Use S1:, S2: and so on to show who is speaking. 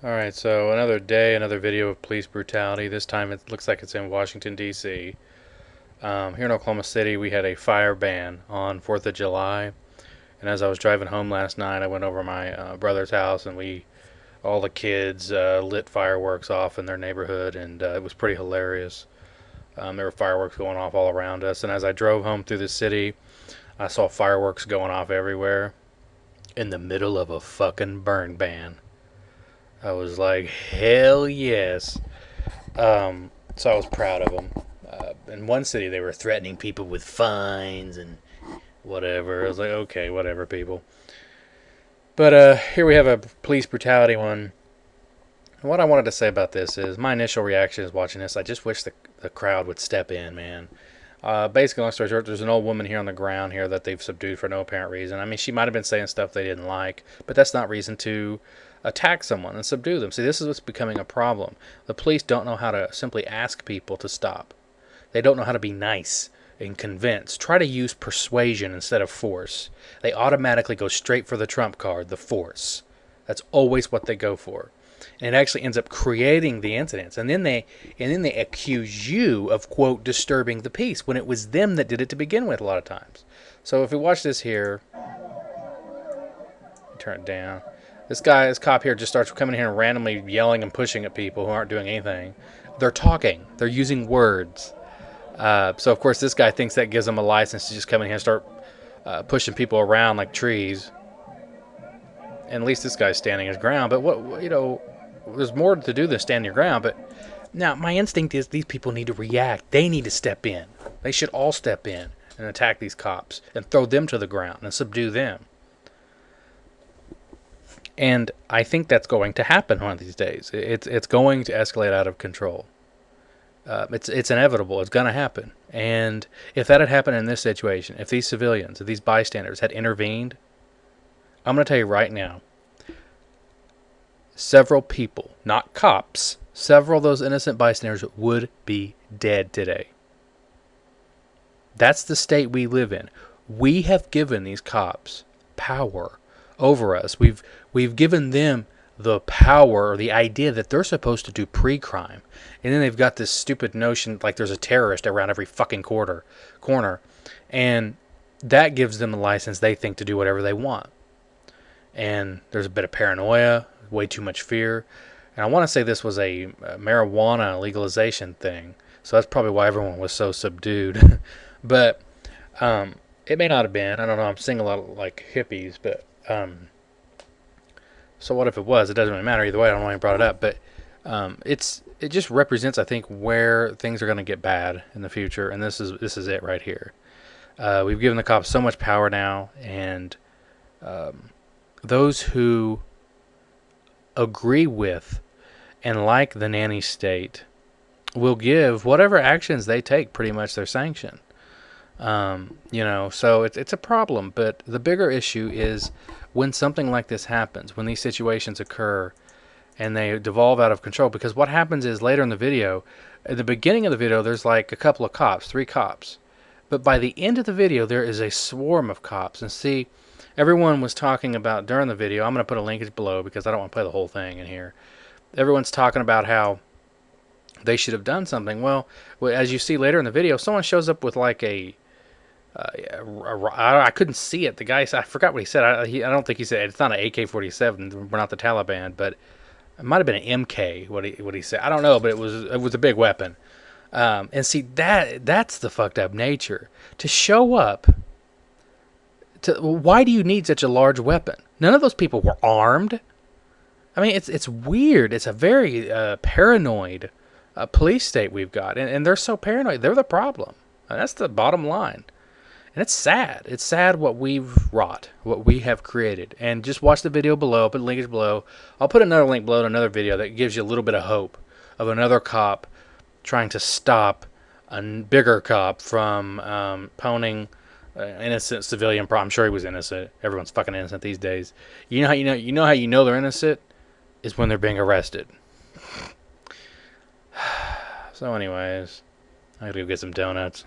S1: Alright, so another day, another video of police brutality. This time it looks like it's in Washington, D.C. Here in Oklahoma City, we had a fire ban on 4th of July. And as I was driving home last night, I went over to my brother's house, and all the kids lit fireworks off in their neighborhood, and it was pretty hilarious. There were fireworks going off all around us, and as I drove home through the city, I saw fireworks going off everywhere in the middle of a fucking burn ban. I was like, hell yes. So I was proud of them. In one city, they were threatening people with fines and whatever. I was like, okay, whatever, people. But here we have a police brutality one. And what I wanted to say about this is my initial reaction is watching this. I just wish the crowd would step in, man. Basically, long story short, there's an old woman here on the ground here that they've subdued for no apparent reason. I mean, she might have been saying stuff they didn't like, but that's not reason to attack someone and subdue them. See, this is what's becoming a problem. The police don't know how to simply ask people to stop. They don't know how to be nice and convince. Try to use persuasion instead of force. They automatically go straight for the trump card, the force. That's always what they go for. And it actually ends up creating the incidents. And then they accuse you of, quote, disturbing the peace when it was them that did it to begin with a lot of times. So if we watch this here, turn it down. This cop here just starts coming here and randomly yelling and pushing at people who aren't doing anything. They're talking. They're using words. So, of course, this guy thinks that gives him a license to just come in here and start pushing people around like trees. And at least this guy's standing his ground. But, there's more to do than stand your ground. But now, my instinct is these people need to react. They need to step in. They should all step in and attack these cops and throw them to the ground and subdue them. And I think that's going to happen one of these days. It's going to escalate out of control. It's inevitable. It's going to happen. And if that had happened in this situation, if these civilians, if these bystanders had intervened, I'm going to tell you right now, several people, not cops, several of those innocent bystanders would be dead today. That's the state we live in. We have given these cops power over us. We've given them the power or the idea that they're supposed to do pre-crime. And then they've got this stupid notion like there's a terrorist around every fucking corner. And that gives them the license, they think, to do whatever they want. And there's a bit of paranoia, way too much fear. And I want to say this was a marijuana legalization thing. So that's probably why everyone was so subdued. But it may not have been. I don't know. I'm seeing a lot of like hippies, but so what if it was? It doesn't really matter either way. I don't know why I brought it up, but it just represents, I think, where things are going to get bad in the future, and this is it right here. We've given the cops so much power now, and those who agree with and like the nanny state will give whatever actions they take pretty much their sanction. So it's a problem, but the bigger issue is when something like this happens, when these situations occur and they devolve out of control, because what happens is later in the video, at the beginning of the video, there's like a couple of cops, 3 cops, but by the end of the video, there is a swarm of cops. And see, everyone was talking about during the video, I'm going to put a linkage below because I don't want to play the whole thing in here. Everyone's talking about how they should have done something. Well, as you see later in the video, someone shows up with like I couldn't see it. The guy, I forgot what he said. I don't think he said it's not an AK-47. We're not the Taliban, but it might have been an MK. What he said, I don't know, but it was a big weapon. And see that's the fucked up nature. To show up. Why do you need such a large weapon? None of those people were armed. I mean, it's weird. It's a very paranoid police state we've got, and they're so paranoid. They're the problem. And that's the bottom line. And it's sad. It's sad what we've wrought, what we have created. And just watch the video below. I'll put a link below. I'll put another link below to another video that gives you a little bit of hope of another cop trying to stop a bigger cop from poning innocent civilian. I'm sure he was innocent. Everyone's fucking innocent these days. You know how you know they're innocent is when they're being arrested. So, anyways, I gotta go get some donuts.